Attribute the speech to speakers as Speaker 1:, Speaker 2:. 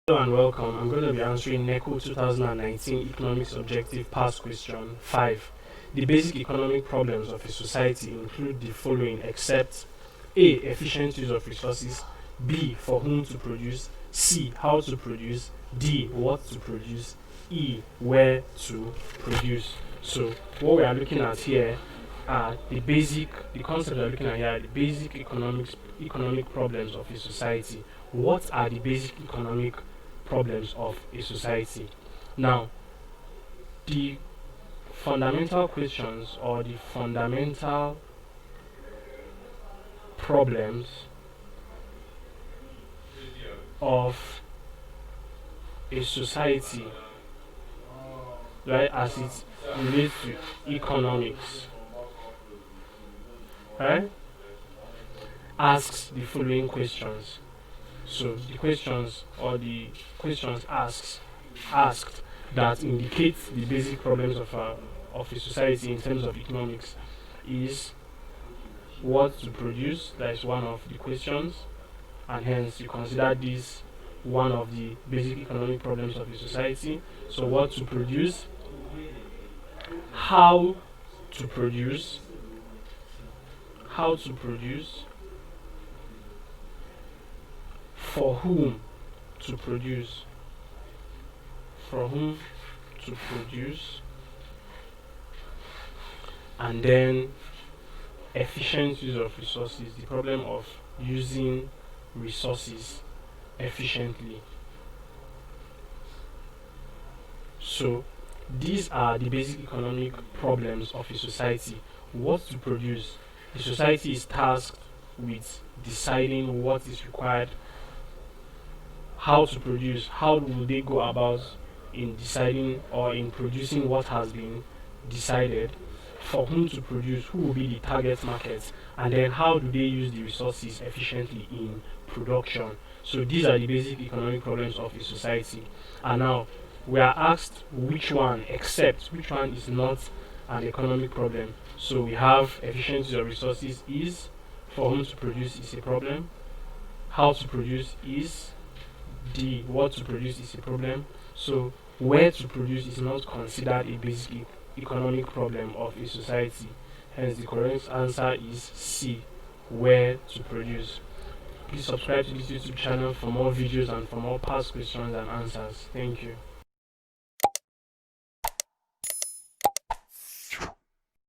Speaker 1: Hello and welcome. I'm going to be answering NECO 2019 Economics Objective Past Question 5. The basic economic problems of a society include the following except A. Efficient use of resources, B. For whom to produce, C. How to produce, D. What to produce, E. Where to produce. So what we are looking at here are the concept we are looking at here are the basic economic problems of a society. What are the basic economic problems of a society? Now, the fundamental questions or the fundamental problems of a society, right, as it relates to economics, right, asks the following questions. So the questions asked that indicate the basic problems of a society in terms of economics is what to produce. That is one of the questions, and hence you consider this one of the basic economic problems of a society. So what to produce, how to produce, for whom to produce, and then efficient use of resources, the problem of using resources efficiently. So these are the basic economic problems of a society. What to produce? The society is tasked with deciding what is required. How to produce? How will they go about in deciding or in producing what has been decided? For whom to produce? Who will be the target market? And then how do they use the resources efficiently in production? So these are the basic economic problems of a society. And now we are asked which one is not an economic problem. So we have efficient use of resources is, for whom to produce is a problem, how to produce is, D. What to produce is a problem. So where to produce is not considered a basic economic problem of a society. Hence the correct answer is C. Where to produce. Please subscribe to this YouTube channel for more videos and for more past questions and answers. Thank you.